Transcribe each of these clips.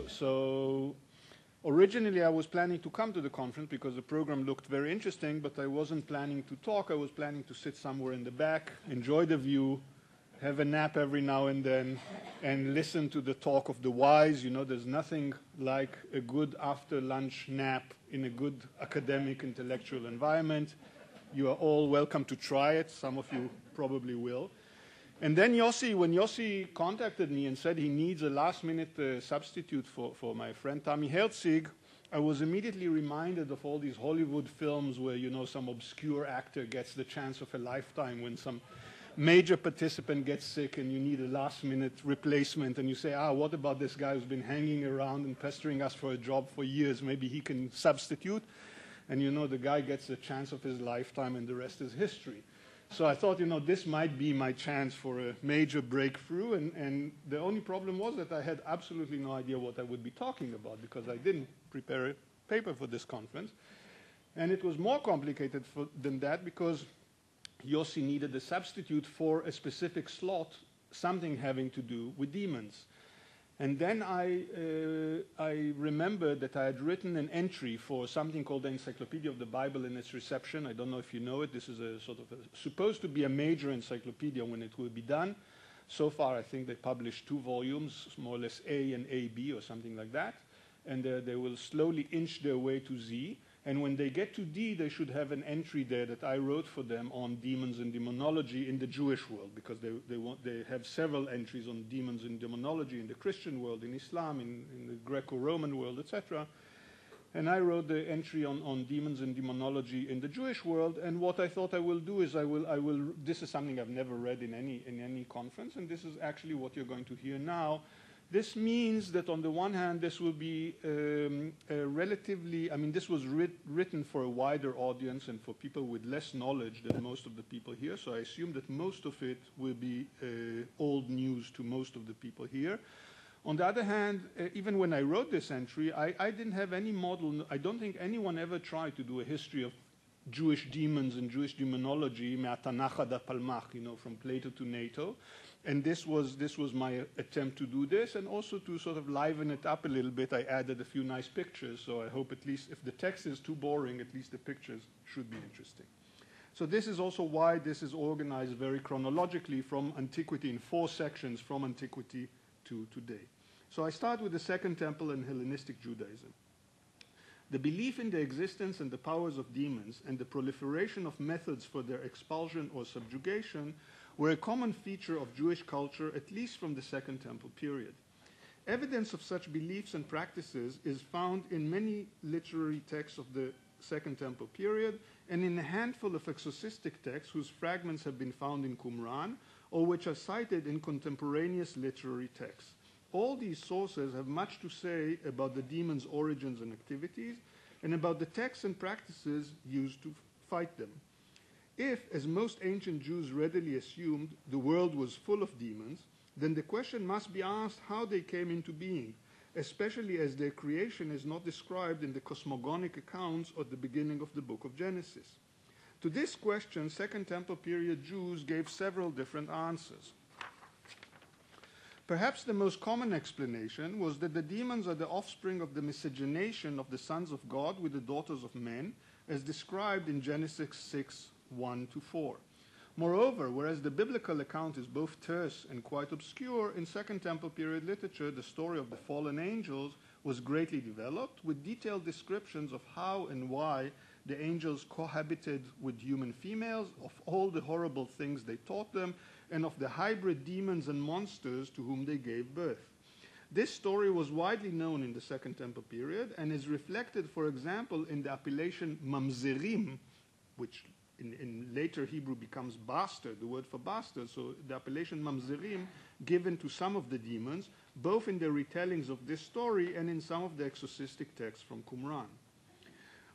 So originally I was planning to come to the conference because the program looked very interesting, but I wasn't planning to talk. I was planning to sit somewhere in the back, enjoy the view, have a nap every now and then, and listen to the talk of the wise. You know, there's nothing like a good after-lunch nap in a good academic, intellectual environment. You are all welcome to try it. Some of you probably will. And then when Yossi contacted me and said he needs a last-minute substitute for my friend Tommy Herzig, I was immediately reminded of all these Hollywood films where, you know, some obscure actor gets the chance of a lifetime when some major participant gets sick and you need a last-minute replacement, and you say, what about this guy who's been hanging around and pestering us for a job for years? Maybe he can substitute. And, you know, the guy gets the chance of his lifetime and the rest is history. So I thought, you know, this might be my chance for a major breakthrough, and the only problem was that I had absolutely no idea what I would be talking about because I didn't prepare a paper for this conference. And it was more complicated than that because Yossi needed a substitute for a specific slot, something having to do with demons. And then I remembered that I had written an entry for something called the Encyclopedia of the Bible and its Reception. I don't know if you know it. This is a sort of supposed to be a major encyclopedia when it will be done. So far, I think they published 2 volumes, more or less A and AB or something like that. And they will slowly inch their way to Z. And when they get to D, they should have an entry there that I wrote for them on demons and demonology in the Jewish world, because they have several entries on demons and demonology in the Christian world, in Islam, in the Greco-Roman world, etc. And I wrote the entry on demons and demonology in the Jewish world. And what I thought I will do is this is something I've never read in any conference, and this is actually what you're going to hear now. This means that on the one hand, this will be this was written for a wider audience and for people with less knowledge than most of the people here. So I assume that most of it will be old news to most of the people here. On the other hand, even when I wrote this entry, I didn't have any model. I don't think anyone ever tried to do a history of Jewish demons and Jewish demonology, me'atanach ad palmach, you know, from Plato to NATO. And this was my attempt to do this, and also to sort of liven it up a little bit, I added a few nice pictures. So I hope at least if the text is too boring, at least the pictures should be interesting. So this is also why this is organized very chronologically from antiquity in 4 sections from antiquity to today. So I start with the Second Temple and Hellenistic Judaism. The belief in the existence and the powers of demons and the proliferation of methods for their expulsion or subjugation were a common feature of Jewish culture, at least from the Second Temple period. Evidence of such beliefs and practices is found in many literary texts of the Second Temple period and in a handful of exorcistic texts whose fragments have been found in Qumran or which are cited in contemporaneous literary texts. All these sources have much to say about the demon's origins and activities and about the texts and practices used to fight them. If, as most ancient Jews readily assumed, the world was full of demons, then the question must be asked how they came into being, especially as their creation is not described in the cosmogonic accounts at the beginning of the book of Genesis. To this question, Second Temple period Jews gave several different answers. Perhaps the most common explanation was that the demons are the offspring of the miscegenation of the sons of God with the daughters of men, as described in Genesis 6:1-4. Moreover, whereas the biblical account is both terse and quite obscure, in Second Temple period literature, the story of the fallen angels was greatly developed, with detailed descriptions of how and why the angels cohabited with human females, of all the horrible things they taught them, and of the hybrid demons and monsters to whom they gave birth. This story was widely known in the Second Temple period and is reflected, for example, in the appellation mamzerim, which in later Hebrew becomes bastard, the word for bastard. So the appellation mamzerim given to some of the demons, both in the retellings of this story and in some of the exorcistic texts from Qumran.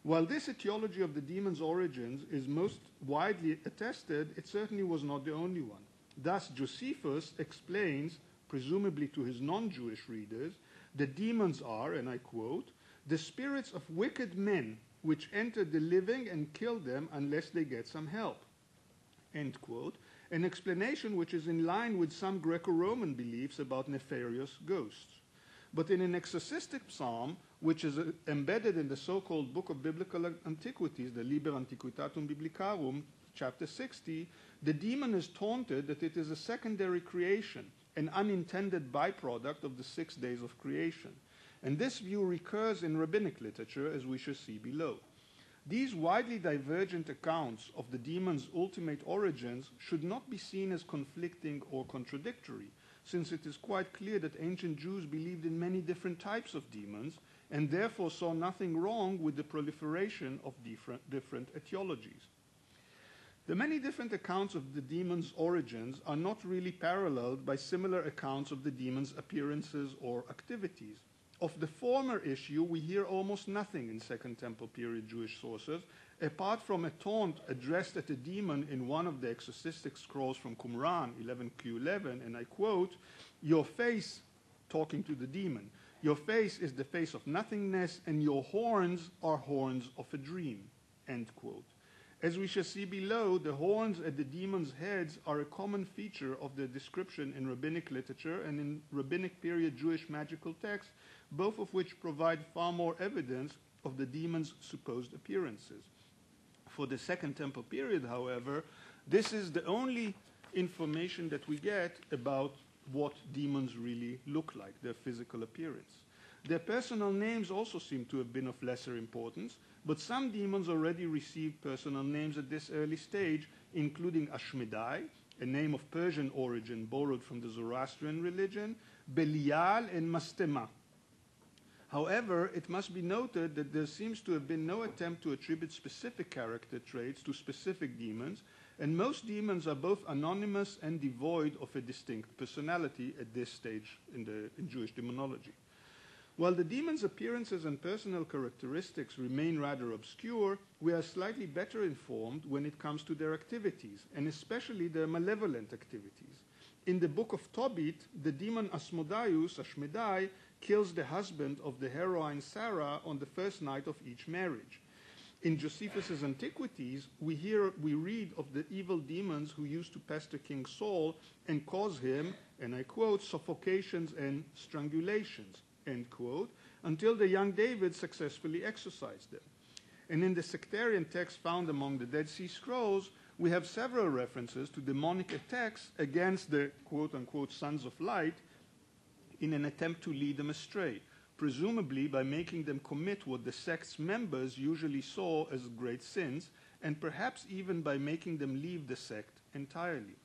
While this etiology of the demon's origins is most widely attested, it certainly was not the only one. Thus, Josephus explains, presumably to his non-Jewish readers, the demons are, and I quote, the spirits of wicked men which enter the living and kill them unless they get some help. End quote. An explanation which is in line with some Greco-Roman beliefs about nefarious ghosts. But in an exorcistic psalm, which is embedded in the so-called Book of Biblical Antiquities, the Liber Antiquitatum Biblicarum, chapter 60, the demon is taunted that it is a secondary creation, an unintended byproduct of the 6 days of creation. And this view recurs in rabbinic literature, as we shall see below. These widely divergent accounts of the demon's ultimate origins should not be seen as conflicting or contradictory, since it is quite clear that ancient Jews believed in many different types of demons and therefore saw nothing wrong with the proliferation of different etiologies. The many different accounts of the demon's origins are not really paralleled by similar accounts of the demon's appearances or activities. Of the former issue, we hear almost nothing in Second Temple period Jewish sources, apart from a taunt addressed at a demon in one of the exorcistic scrolls from Qumran, 11Q11, and I quote, "Your face," talking to the demon, "your face is the face of nothingness, and your horns are horns of a dream," end quote. As we shall see below, the horns at the demon's heads are a common feature of the description in rabbinic literature and in rabbinic period Jewish magical texts, both of which provide far more evidence of the demon's supposed appearances. For the Second Temple period, however, this is the only information that we get about what demons really look like, their physical appearance. Their personal names also seem to have been of lesser importance, but some demons already received personal names at this early stage, including Ashmedai, a name of Persian origin borrowed from the Zoroastrian religion, Belial, and Mastema. However, it must be noted that there seems to have been no attempt to attribute specific character traits to specific demons, and most demons are both anonymous and devoid of a distinct personality at this stage in Jewish demonology. While the demon's appearances and personal characteristics remain rather obscure, we are slightly better informed when it comes to their activities, and especially their malevolent activities. In the book of Tobit, the demon Asmodeus, Ashmedai, kills the husband of the heroine Sarah on the first night of each marriage. In Josephus's Antiquities, we read of the evil demons who used to pester King Saul and cause him, and I quote, suffocations and strangulations, end quote, until the young David successfully exorcised them. And in the sectarian text found among the Dead Sea Scrolls, we have several references to demonic attacks against the quote-unquote sons of light in an attempt to lead them astray, presumably by making them commit what the sect's members usually saw as great sins, and perhaps even by making them leave the sect entirely.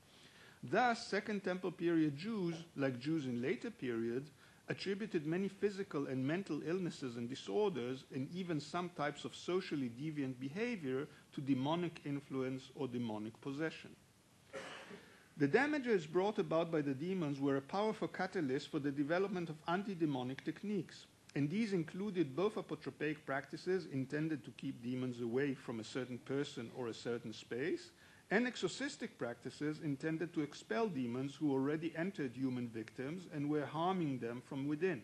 Thus, Second Temple period Jews, like Jews in later periods, attributed many physical and mental illnesses and disorders, and even some types of socially deviant behavior, to demonic influence or demonic possession. The damages brought about by the demons were a powerful catalyst for the development of anti-demonic techniques, and these included both apotropaic practices intended to keep demons away from a certain person or a certain space, and exorcistic practices intended to expel demons who already entered human victims and were harming them from within.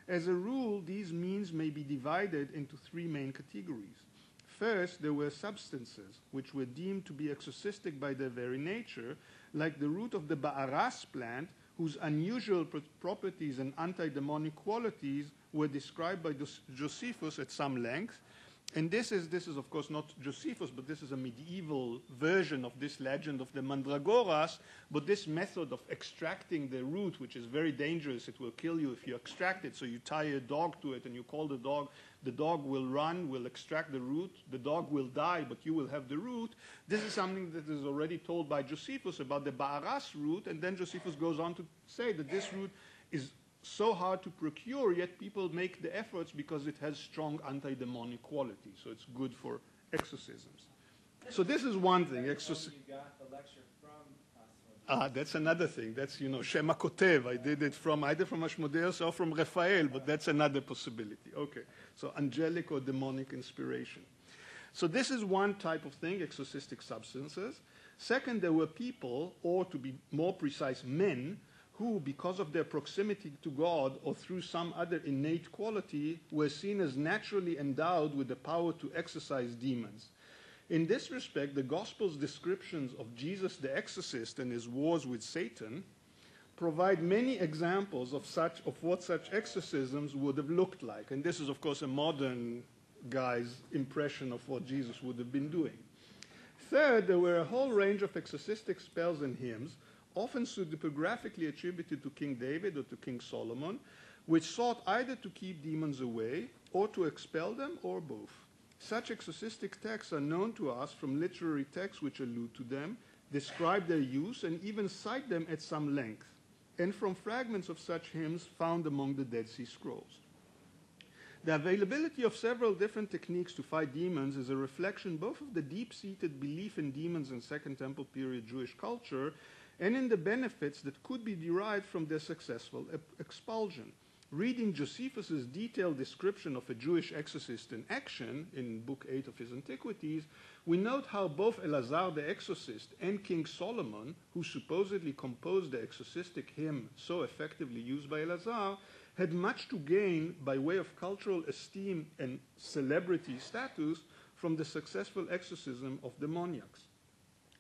As a rule, these means may be divided into three main categories. First, there were substances which were deemed to be exorcistic by their very nature, like the root of the ba'aras plant, whose unusual properties and anti-demonic qualities were described by Josephus at some length. And this is of course not Josephus, but this is a medieval version of this legend of the mandragoras. But this method of extracting the root, which is very dangerous, it will kill you if you extract it. So you tie a dog to it and you call the dog will run, will extract the root, the dog will die, but you will have the root. This is something that is already told by Josephus about the ba'aras root, and then Josephus goes on to say that this root is so hard to procure, yet people make the efforts because it has strong anti-demonic qualities, so it's good for exorcisms. So this is one thing. You got the lecture from that's another thing. That's, Shema Kotev. I did it from either from Ashmodeus or from Raphael, but that's another possibility. Okay, so angelic or demonic inspiration. So this is one type of thing, exorcistic substances. Second, there were people, or to be more precise, men, who, because of their proximity to God or through some other innate quality, were seen as naturally endowed with the power to exorcise demons. In this respect, the Gospel's descriptions of Jesus the exorcist and his wars with Satan provide many examples of what such exorcisms would have looked like. And this is, of course, a modern guy's impression of what Jesus would have been doing. Third, there were a whole range of exorcistic spells and hymns, often pseudepigraphically attributed to King David or to King Solomon, which sought either to keep demons away or to expel them or both. Such exorcistic texts are known to us from literary texts which allude to them, describe their use, and even cite them at some length, and from fragments of such hymns found among the Dead Sea Scrolls. The availability of several different techniques to fight demons is a reflection both of the deep-seated belief in demons in Second Temple period Jewish culture and in the benefits that could be derived from their successful expulsion. Reading Josephus's detailed description of a Jewish exorcist in action in Book 8 of his Antiquities, we note how both Elazar the exorcist and King Solomon, who supposedly composed the exorcistic hymn so effectively used by Elazar, had much to gain by way of cultural esteem and celebrity status from the successful exorcism of demoniacs.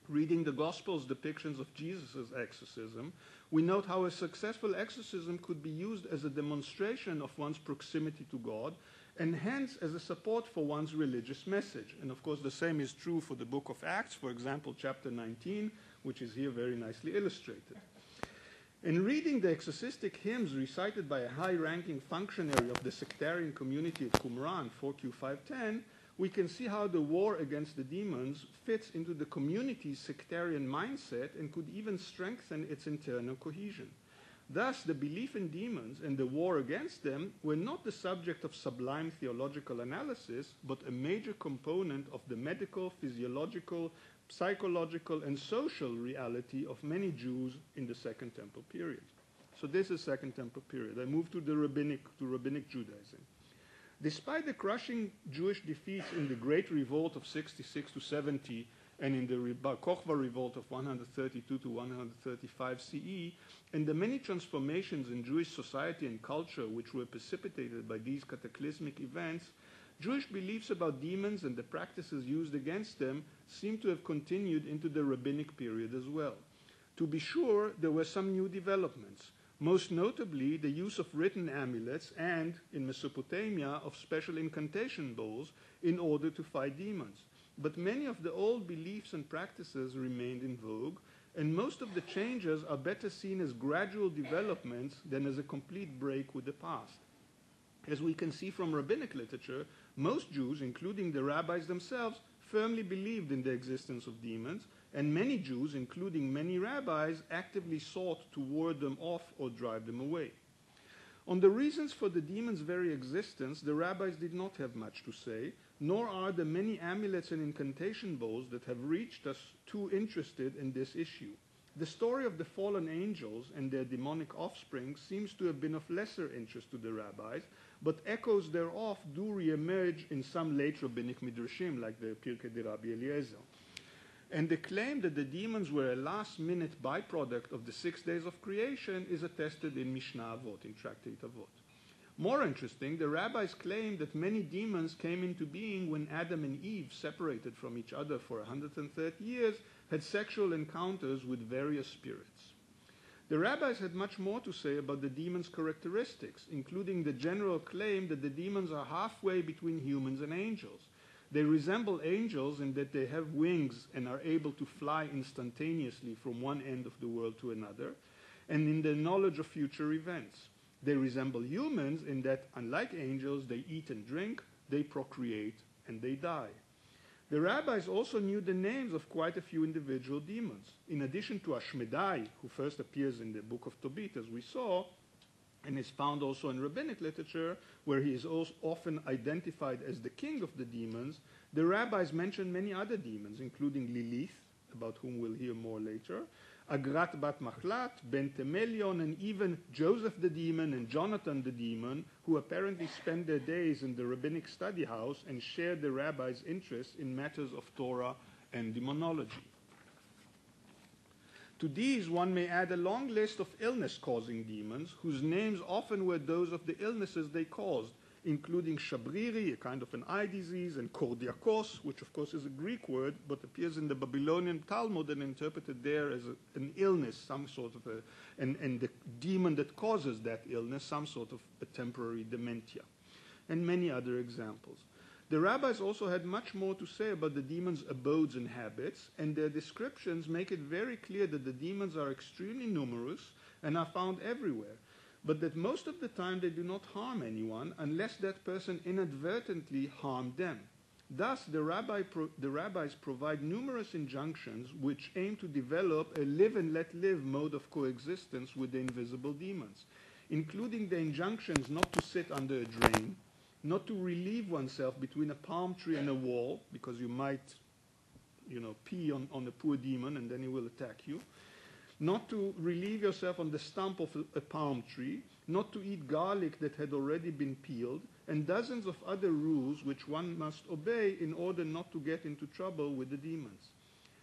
Reading the Gospel's depictions of Jesus' exorcism, we note how a successful exorcism could be used as a demonstration of one's proximity to God and hence as a support for one's religious message. And of course the same is true for the book of Acts, for example, chapter 19, which is here very nicely illustrated. In reading the exorcistic hymns recited by a high-ranking functionary of the sectarian community at Qumran, 4Q510, we can see how the war against the demons fits into the community's sectarian mindset and could even strengthen its internal cohesion. Thus, the belief in demons and the war against them were not the subject of sublime theological analysis, but a major component of the medical, physiological, psychological, and social reality of many Jews in the Second Temple period. So this is Second Temple period. I move to rabbinic Judaism. Despite the crushing Jewish defeats in the Great Revolt of 66 to 70 and in the Bar Kokhba Revolt of 132 to 135 CE, and the many transformations in Jewish society and culture which were precipitated by these cataclysmic events, Jewish beliefs about demons and the practices used against them seem to have continued into the rabbinic period as well. To be sure, there were some new developments. Most notably, the use of written amulets and, in Mesopotamia, of special incantation bowls in order to fight demons. But many of the old beliefs and practices remained in vogue, and most of the changes are better seen as gradual developments than as a complete break with the past. As we can see from rabbinic literature, most Jews, including the rabbis themselves, firmly believed in the existence of demons, and many Jews, including many rabbis, actively sought to ward them off or drive them away. On the reasons for the demon's very existence, the rabbis did not have much to say, nor are the many amulets and incantation bowls that have reached us too interested in this issue. The story of the fallen angels and their demonic offspring seems to have been of lesser interest to the rabbis, but echoes thereof do re-emerge in some late rabbinic midrashim, like the Pirkei de Rabbi Eliezer. And the claim that the demons were a last-minute byproduct of the 6 days of creation is attested in Mishnah Avot, in Tractate Avot. More interesting, the rabbis claim that many demons came into being when Adam and Eve, separated from each other for 130 years, had sexual encounters with various spirits. The rabbis had much more to say about the demons' characteristics, including the general claim that the demons are halfway between humans and angels. They resemble angels in that they have wings and are able to fly instantaneously from one end of the world to another, and in their knowledge of future events. They resemble humans in that, unlike angels, they eat and drink, they procreate, and they die. The rabbis also knew the names of quite a few individual demons. In addition to Ashmedai, who first appears in the book of Tobit, as we saw, and is found also in rabbinic literature, where he is also often identified as the king of the demons, the rabbis mention many other demons, including Lilith, about whom we'll hear more later, Agrat bat Machlat, Ben Temelion, and even Joseph the demon and Jonathan the demon, who apparently spent their days in the rabbinic study house and shared the rabbis' interest in matters of Torah and demonology. To these, one may add a long list of illness-causing demons, whose names often were those of the illnesses they caused, including shabriri, a kind of an eye disease, and kordiakos, which of course is a Greek word, but appears in the Babylonian Talmud and interpreted there as an illness, some sort of and the demon that causes that illness, some sort of a temporary dementia, and many other examples. The rabbis also had much more to say about the demons' abodes and habits, and their descriptions make it very clear that the demons are extremely numerous and are found everywhere, but that most of the time they do not harm anyone unless that person inadvertently harmed them. Thus, the rabbis provide numerous injunctions which aim to develop a live and let live mode of coexistence with the invisible demons, including the injunctions not to sit under a drain, not to relieve oneself between a palm tree and a wall, because you might, pee on a poor demon and then he will attack you, not to relieve yourself on the stump of a palm tree, not to eat garlic that had already been peeled, and dozens of other rules which one must obey in order not to get into trouble with the demons.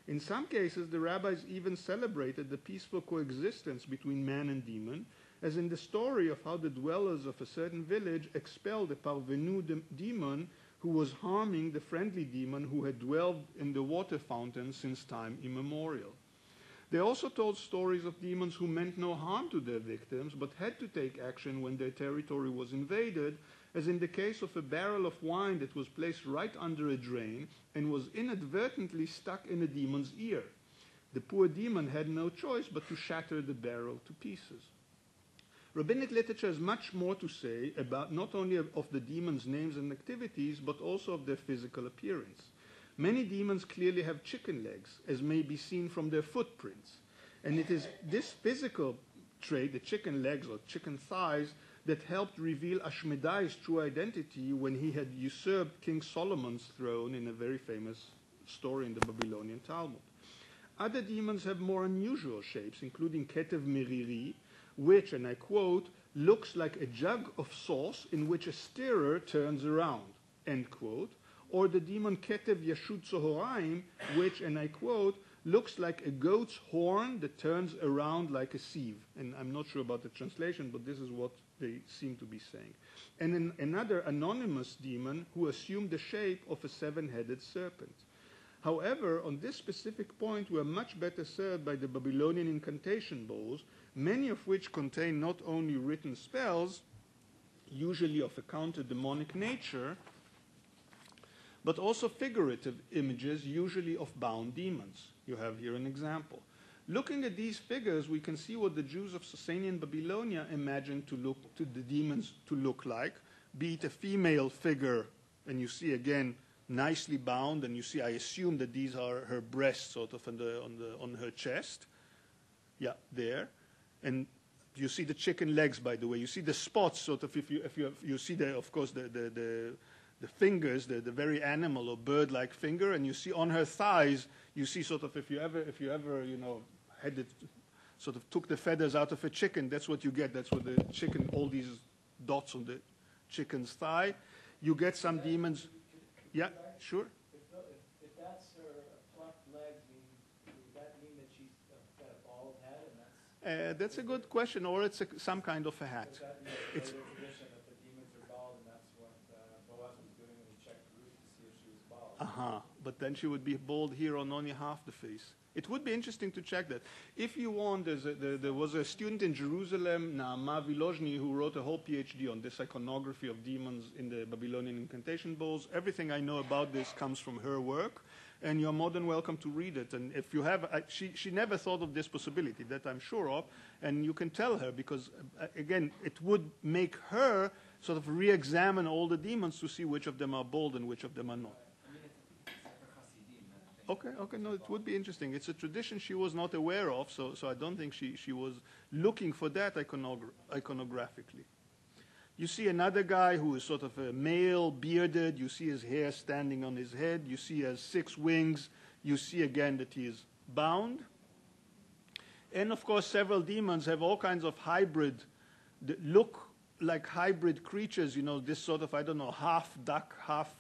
In some cases, the rabbis even celebrated the peaceful coexistence between man and demon, as in the story of how the dwellers of a certain village expelled a parvenu demon who was harming the friendly demon who had dwelled in the water fountain since time immemorial. They also told stories of demons who meant no harm to their victims but had to take action when their territory was invaded, as in the case of a barrel of wine that was placed right under a drain and was inadvertently stuck in a demon's ear. The poor demon had no choice but to shatter the barrel to pieces. Rabbinic literature has much more to say about not only of the demons' names and activities, but also of their physical appearance. Many demons clearly have chicken legs, as may be seen from their footprints. And it is this physical trait, the chicken legs or chicken thighs, that helped reveal Ashmedai's true identity when he had usurped King Solomon's throne in a very famous story in the Babylonian Talmud. Other demons have more unusual shapes, including Ketev Meriri, which, and I quote, looks like a jug of sauce in which a stirrer turns around, end quote, or the demon Ketev Yashut Sohoraim, which, and I quote, looks like a goat's horn that turns around like a sieve. And I'm not sure about the translation, but this is what they seem to be saying. And another anonymous demon who assumed the shape of a seven-headed serpent. However, on this specific point, we are much better served by the Babylonian incantation bowls, many of which contain not only written spells, usually of a counter-demonic nature, but also figurative images, usually of bound demons. You have here an example. Looking at these figures, we can see what the Jews of Sasanian Babylonia imagined to the demons to look like, be it a female figure, and you see again nicely bound, and you see, I assume that these are her breasts, sort of on her chest. Yeah, there, and you see the chicken legs, by the way. You see the spots, sort of. If you see the, of course, the fingers, the very animal or bird-like finger, and you see on her thighs, you see sort of, if you ever had it, sort of took the feathers out of a chicken, that's what you get. That's what the chicken, all these dots on the chicken's thigh. You get some demons. Yeah, sure. If that's her plucked legs, does that mean that she's got a bald head, and that's a good question, or it's some kind of a hat. Is that the tradition that the demons are bald, and that's what Boaz was doing when he checked Ruth to see if she was bald? But then she would be bald here on only half the face. It would be interesting to check that. If you want, there was a student in Jerusalem, Naama Vilozhny, who wrote a whole PhD on this iconography of demons in the Babylonian incantation bowls. Everything I know about this comes from her work, and you're more than welcome to read it. And if you have, she never thought of this possibility, that I'm sure of, and you can tell her, because, again, it would make her sort of re-examine all the demons to see which of them are bold and which of them are not. Okay, no, it would be interesting. It's a tradition she was not aware of, so I don't think she was looking for that iconographically. You see another guy who is sort of a male, bearded. You see his hair standing on his head. You see he has 6 wings. You see again that he is bound. And of course, several demons have all kinds of hybrid, that look like hybrid creatures, this sort of, half duck, half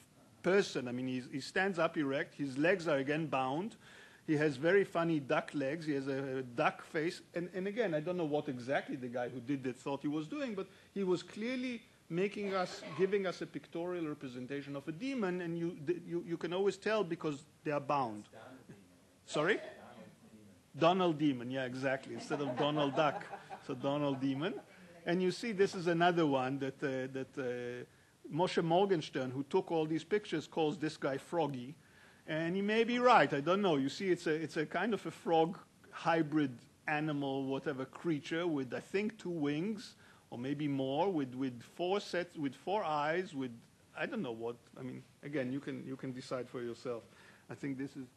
person. I mean, he stands up erect. His legs are again bound. He has very funny duck legs. He has a duck face. And again, I don't know what exactly the guy who did that thought he was doing, but he was clearly giving us a pictorial representation of a demon, and you can always tell because they are bound. Sorry? Donald Demon, yeah, exactly. Instead of Donald Duck, so Donald Demon. And you see this is another one that Moshe Morgenstern, who took all these pictures, calls this guy Froggy. And he may be right, I don't know. You see it's a kind of a frog hybrid animal, whatever, creature with, I think, 2 wings, or maybe more, with 4 eyes, with, I don't know what. I mean, again, you can decide for yourself. I think this is,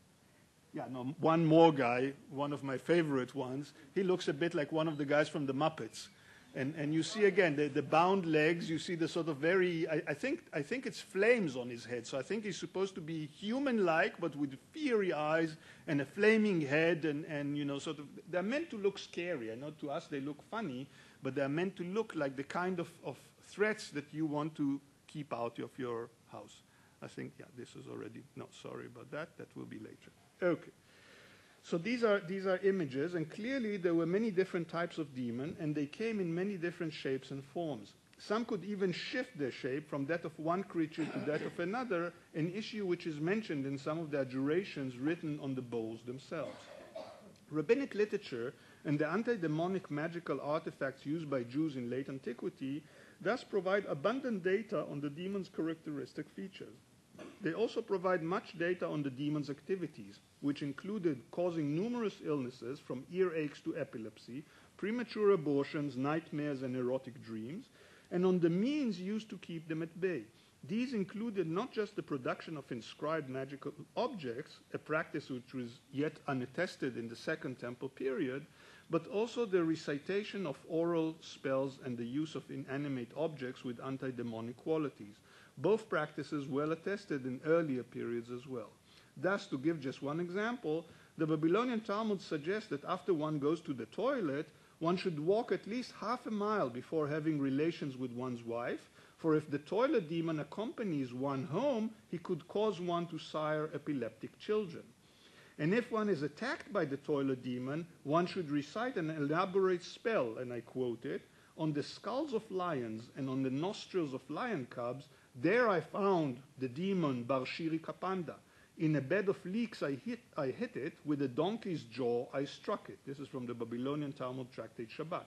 yeah, no, one more guy, one of my favorite ones. He looks a bit like one of the guys from the Muppets. And you see, again, the bound legs, you see the sort of very, I think it's flames on his head. So I think he's supposed to be human-like, but with fiery eyes and a flaming head, and you know, sort of, they're meant to look scary. I know to us they look funny, but they're meant to look like the kind of threats that you want to keep out of your house. I think, yeah, this is already, no, sorry about that. That will be later. Okay. So these are images, and clearly there were many different types of demon, and they came in many different shapes and forms. Some could even shift their shape from that of one creature to that of another, an issue which is mentioned in some of the adjurations written on the bowls themselves. Rabbinic literature and the anti-demonic magical artifacts used by Jews in late antiquity thus provide abundant data on the demon's characteristic features. They also provide much data on the demon's activities, which included causing numerous illnesses from earaches to epilepsy, premature abortions, nightmares, and erotic dreams, and on the means used to keep them at bay. These included not just the production of inscribed magical objects, a practice which was yet unattested in the Second Temple period, but also the recitation of oral spells and the use of inanimate objects with anti-demonic qualities. Both practices well attested in earlier periods as well. Thus, to give just one example, the Babylonian Talmud suggests that after one goes to the toilet, one should walk at least half a mile before having relations with one's wife, for if the toilet demon accompanies one home, he could cause one to sire epileptic children. And if one is attacked by the toilet demon, one should recite an elaborate spell, and I quote it, "On the skulls of lions and on the nostrils of lion cubs, there I found the demon Bar Shiri Kapanda. In a bed of leeks I hit it, with a donkey's jaw I struck it." This is from the Babylonian Talmud tractate Shabbat.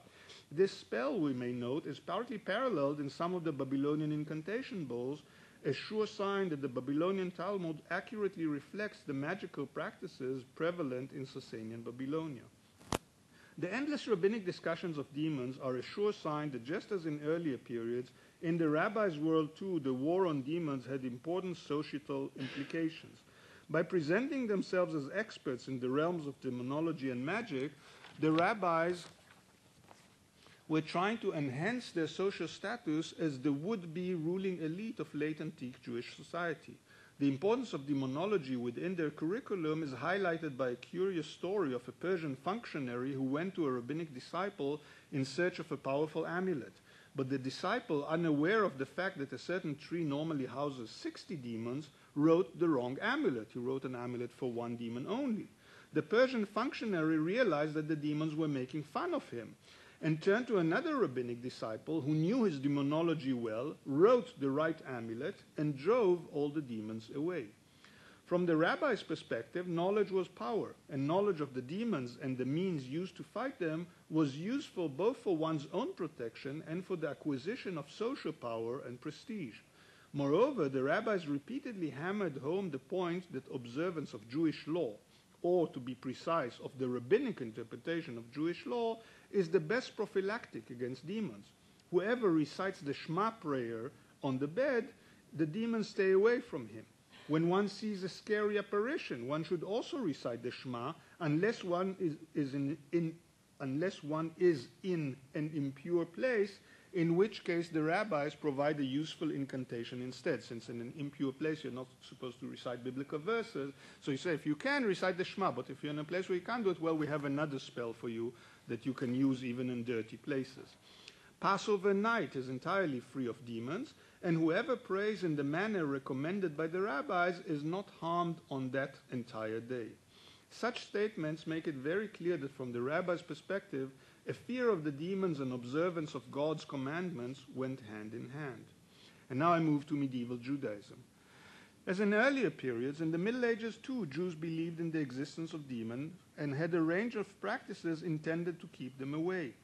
This spell, we may note, is partly paralleled in some of the Babylonian incantation bowls, a sure sign that the Babylonian Talmud accurately reflects the magical practices prevalent in Sasanian Babylonia. The endless rabbinic discussions of demons are a sure sign that just as in earlier periods, in the rabbis' world too, the war on demons had important societal implications. By presenting themselves as experts in the realms of demonology and magic, the rabbis were trying to enhance their social status as the would-be ruling elite of late antique Jewish society. The importance of demonology within their curriculum is highlighted by a curious story of a Persian functionary who went to a rabbinic disciple in search of a powerful amulet. But the disciple, unaware of the fact that a certain tree normally houses 60 demons, wrote the wrong amulet. He wrote an amulet for one demon only. The Persian functionary realized that the demons were making fun of him and turned to another rabbinic disciple who knew his demonology well, wrote the right amulet, and drove all the demons away. From the rabbi's perspective, knowledge was power, and knowledge of the demons and the means used to fight them was useful both for one's own protection and for the acquisition of social power and prestige. Moreover, the rabbis repeatedly hammered home the point that observance of Jewish law, or to be precise, of the rabbinic interpretation of Jewish law, is the best prophylactic against demons. Whoever recites the Shema prayer on the bed, the demons stay away from him. When one sees a scary apparition, one should also recite the Shema unless one is in an impure place, in which case the rabbis provide a useful incantation instead. Since in an impure place you're not supposed to recite biblical verses, so you say if you can, recite the Shema, but if you're in a place where you can't do it, well, we have another spell for you that you can use even in dirty places. Passover night is entirely free of demons, and whoever prays in the manner recommended by the rabbis is not harmed on that entire day. Such statements make it very clear that from the rabbi's perspective, a fear of the demons and observance of God's commandments went hand in hand. And now I move to medieval Judaism. As in earlier periods, in the Middle Ages too, Jews believed in the existence of demons and had a range of practices intended to keep them away.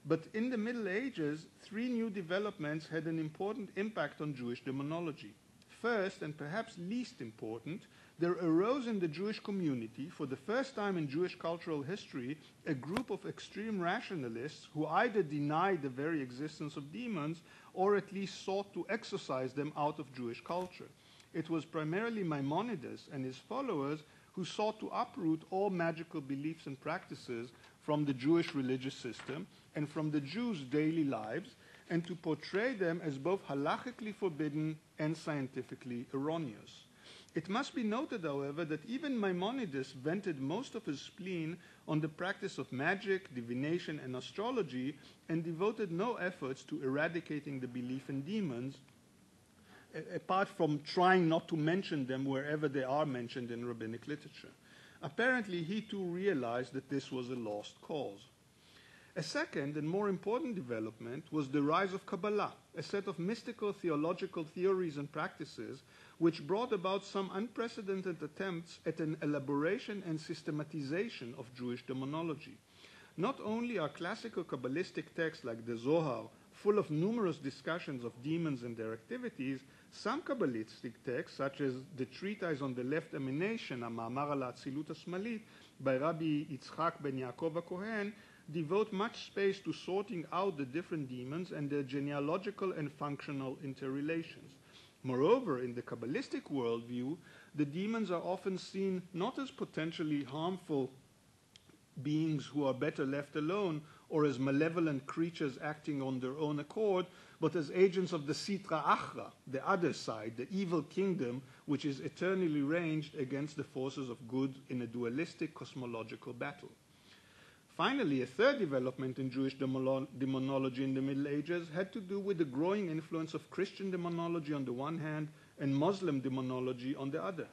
But in the Middle Ages, three new developments had an important impact on Jewish demonology. First, and perhaps least important, there arose in the Jewish community, for the first time in Jewish cultural history, a group of extreme rationalists who either denied the very existence of demons or at least sought to exorcise them out of Jewish culture. It was primarily Maimonides and his followers who sought to uproot all magical beliefs and practices from the Jewish religious system and from the Jews' daily lives, and to portray them as both halachically forbidden and scientifically erroneous. It must be noted, however, that even Maimonides vented most of his spleen on the practice of magic, divination, and astrology, and devoted no efforts to eradicating the belief in demons, apart from trying not to mention them wherever they are mentioned in rabbinic literature. Apparently, he too realized that this was a lost cause. A second and more important development was the rise of Kabbalah, a set of mystical theological theories and practices which brought about some unprecedented attempts at an elaboration and systematization of Jewish demonology. Not only are classical Kabbalistic texts like the Zohar full of numerous discussions of demons and their activities, some Kabbalistic texts, such as the treatise on the left emanation, המאמר על האצילות השמאלית, by Rabbi Yitzchak ben Yaakov HaKohen, devote much space to sorting out the different demons and their genealogical and functional interrelations. Moreover, in the Kabbalistic worldview, the demons are often seen not as potentially harmful beings who are better left alone or as malevolent creatures acting on their own accord, but as agents of the Sitra Achra, the other side, the evil kingdom, which is eternally ranged against the forces of good in a dualistic cosmological battle. Finally, a third development in Jewish demonology in the Middle Ages had to do with the growing influence of Christian demonology on the one hand and Muslim demonology on the other,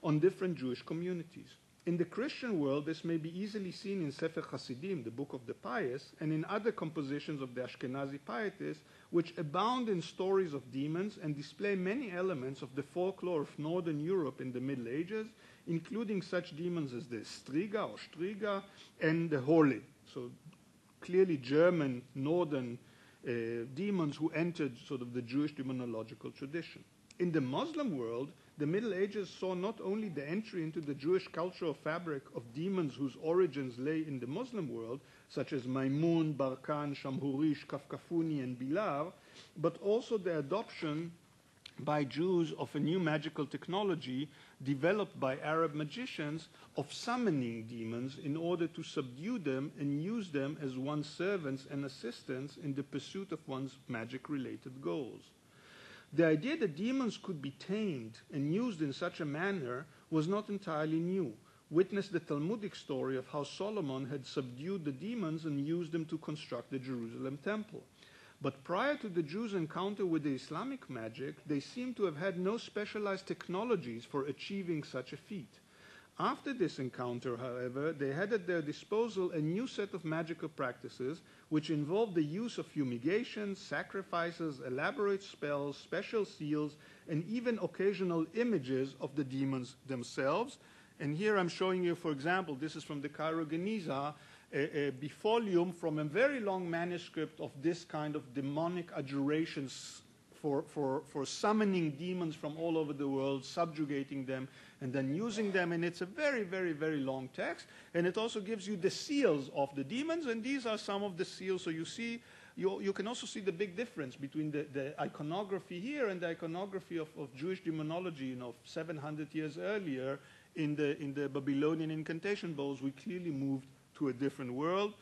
on different Jewish communities. In the Christian world, this may be easily seen in Sefer Hasidim, the Book of the Pious, and in other compositions of the Ashkenazi pietists, which abound in stories of demons and display many elements of the folklore of Northern Europe in the Middle Ages, including such demons as the Striga or Striga and the Hole, so clearly German northern demons who entered sort of the Jewish demonological tradition. In the Muslim world, the Middle Ages saw not only the entry into the Jewish cultural fabric of demons whose origins lay in the Muslim world, such as Maimun, Barkan, Shamhurish, Kafkafuni, and Bilar, but also the adoption by Jews of a new magical technology developed by Arab magicians of summoning demons in order to subdue them and use them as one's servants and assistants in the pursuit of one's magic-related goals. The idea that demons could be tamed and used in such a manner was not entirely new. Witness the Talmudic story of how Solomon had subdued the demons and used them to construct the Jerusalem temple. But prior to the Jews' encounter with the Islamic magic, they seem to have had no specialized technologies for achieving such a feat. After this encounter, however, they had at their disposal a new set of magical practices which involved the use of fumigation, sacrifices, elaborate spells, special seals, and even occasional images of the demons themselves. And here I'm showing you, for example, this is from the Cairo Geniza, a bifolium from a very long manuscript of this kind of demonic adjurations for summoning demons from all over the world, subjugating them, and then using them. And it's a very, very, very long text. And it also gives you the seals of the demons, and these are some of the seals. So you see, you can also see the big difference between the iconography here and the iconography of Jewish demonology, 700 years earlier in the Babylonian incantation bowls. We clearly moved to a different world.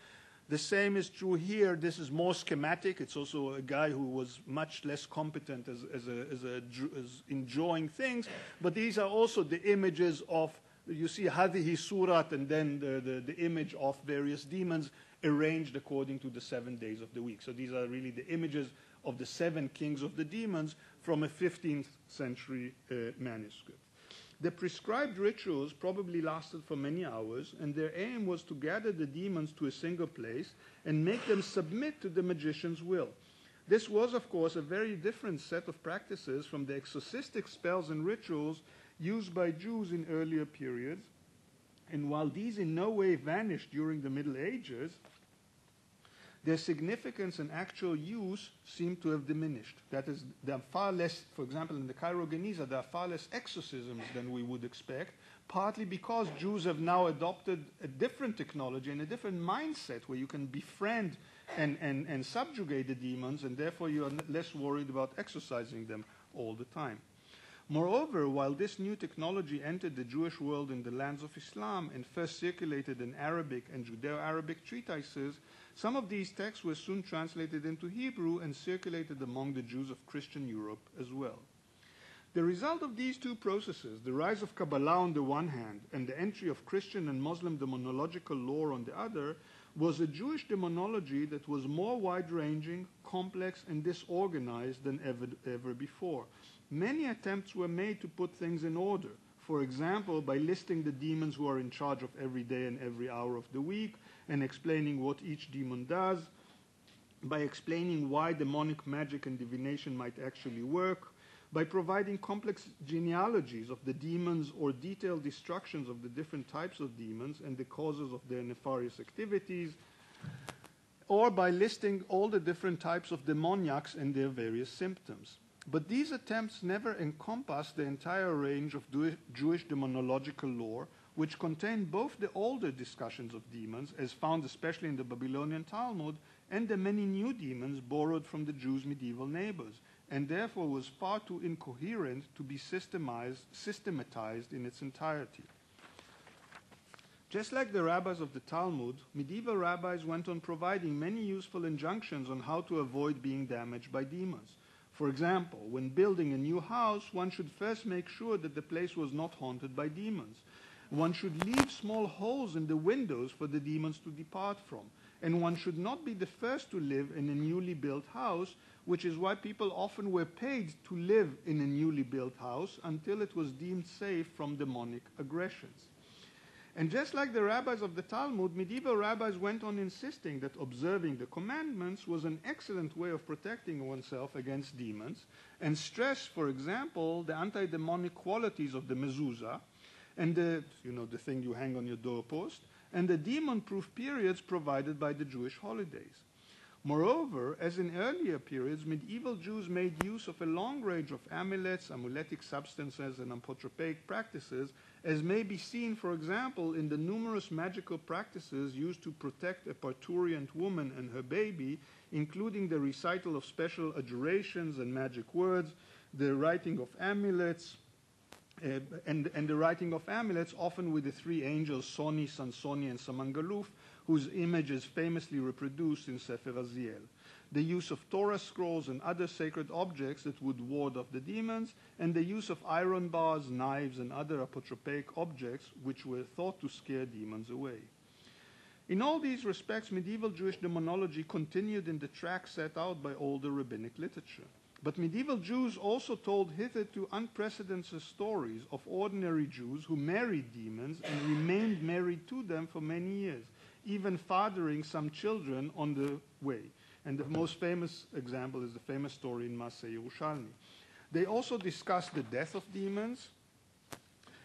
The same is true here. This is more schematic. It's also a guy who was much less competent as enjoying things. But these are also the images of, you see, Hadihi Surat, and then the image of various demons arranged according to the 7 days of the week. So these are really the images of the 7 kings of the demons from a 15th century manuscript. The prescribed rituals probably lasted for many hours, and their aim was to gather the demons to a single place and make them submit to the magician's will. This was, of course, a very different set of practices from the exorcistic spells and rituals used by Jews in earlier periods. And while these in no way vanished during the Middle Ages, their significance and actual use seem to have diminished. That is, there are far less, for example, in the Cairo Geniza, there are far less exorcisms than we would expect, partly because Jews have now adopted a different technology and a different mindset where you can befriend and subjugate the demons, and therefore you are less worried about exorcising them all the time. Moreover, while this new technology entered the Jewish world in the lands of Islam and first circulated in Arabic and Judeo-Arabic treatises, some of these texts were soon translated into Hebrew and circulated among the Jews of Christian Europe as well. The result of these two processes, the rise of Kabbalah on the one hand and the entry of Christian and Muslim demonological lore on the other, was a Jewish demonology that was more wide-ranging, complex, and disorganized than ever before. Many attempts were made to put things in order, for example, by listing the demons who are in charge of every day and every hour of the week and explaining what each demon does, by explaining why demonic magic and divination might actually work, by providing complex genealogies of the demons or detailed destructions of the different types of demons and the causes of their nefarious activities, or by listing all the different types of demoniacs and their various symptoms. But these attempts never encompass the entire range of Jewish demonological lore, which contain both the older discussions of demons, as found especially in the Babylonian Talmud, and the many new demons borrowed from the Jews' medieval neighbors, and therefore was far too incoherent to be systematized in its entirety. Just like the rabbis of the Talmud, medieval rabbis went on providing many useful injunctions on how to avoid being damaged by demons. For example, when building a new house, one should first make sure that the place was not haunted by demons. One should leave small holes in the windows for the demons to depart from. And one should not be the first to live in a newly built house, which is why people often were paid to live in a newly built house until it was deemed safe from demonic aggressions. And just like the rabbis of the Talmud, medieval rabbis went on insisting that observing the commandments was an excellent way of protecting oneself against demons, and stressed, for example, the anti-demonic qualities of the mezuzah, and the thing you hang on your doorpost, and the demon-proof periods provided by the Jewish holidays. Moreover, as in earlier periods, medieval Jews made use of a long range of amulets, amuletic substances, and apotropaic practices, as may be seen, for example, in the numerous magical practices used to protect a parturient woman and her baby, including the recital of special adjurations and magic words, the writing of amulets, and the writing of amulets, often with the three angels, Soni, Sansoni, and Samangaluf, whose image is famously reproduced in Sefer Aziel. The use of Torah scrolls and other sacred objects that would ward off the demons, and the use of iron bars, knives, and other apotropaic objects which were thought to scare demons away. In all these respects, medieval Jewish demonology continued in the track set out by older rabbinic literature. But medieval Jews also told hitherto unprecedented stories of ordinary Jews who married demons and remained married to them for many years, even fathering some children on the way. And the most famous example is the famous story in Maseh Yerushalmi. They also discussed the death of demons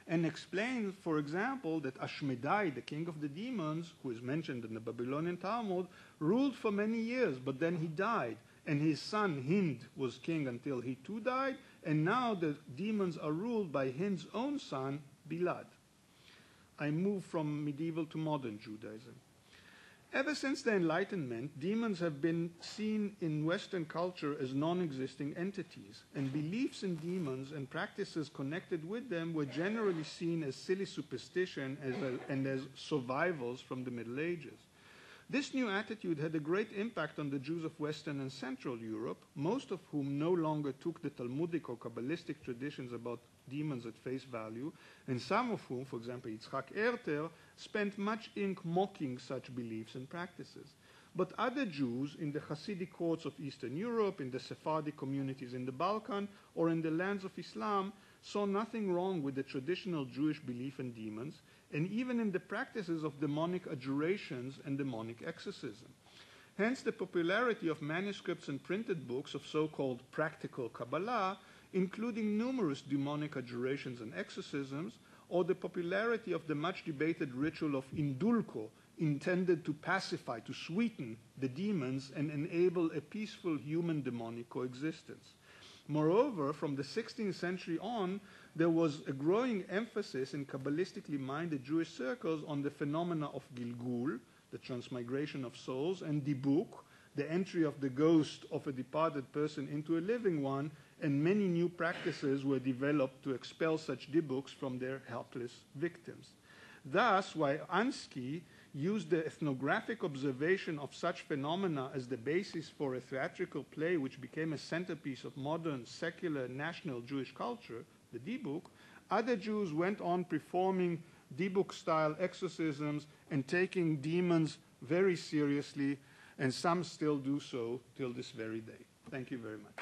and explained, for example, that Ashmedai, the king of the demons, who is mentioned in the Babylonian Talmud, ruled for many years, but then he died. And his son Hind was king until he too died, and now the demons are ruled by Hind's own son, Bilad. I move from medieval to modern Judaism. Ever since the Enlightenment, demons have been seen in Western culture as non-existing entities, and beliefs in demons and practices connected with them were generally seen as silly superstition and as survivals from the Middle Ages. This new attitude had a great impact on the Jews of Western and Central Europe, most of whom no longer took the Talmudic or Kabbalistic traditions about demons at face value, and some of whom, for example, Yitzhak Erter, spent much ink mocking such beliefs and practices. But other Jews in the Hasidic courts of Eastern Europe, in the Sephardic communities in the Balkan, or in the lands of Islam, saw nothing wrong with the traditional Jewish belief in demons, and even in the practices of demonic adjurations and demonic exorcism. Hence, the popularity of manuscripts and printed books of so-called practical Kabbalah, including numerous demonic adjurations and exorcisms, or the popularity of the much-debated ritual of indulco, intended to pacify, to sweeten the demons and enable a peaceful human-demonic coexistence. Moreover, from the 16th century on, there was a growing emphasis in Kabbalistically minded Jewish circles on the phenomena of Gilgul, the transmigration of souls, and Dibuk, the entry of the ghost of a departed person into a living one, and many new practices were developed to expel such Dibuks from their helpless victims. Thus, while Ansky used the ethnographic observation of such phenomena as the basis for a theatrical play which became a centerpiece of modern, secular, national Jewish culture, the Dibuk, other Jews went on performing Dibuk-style exorcisms and taking demons very seriously, and some still do so till this very day. Thank you very much.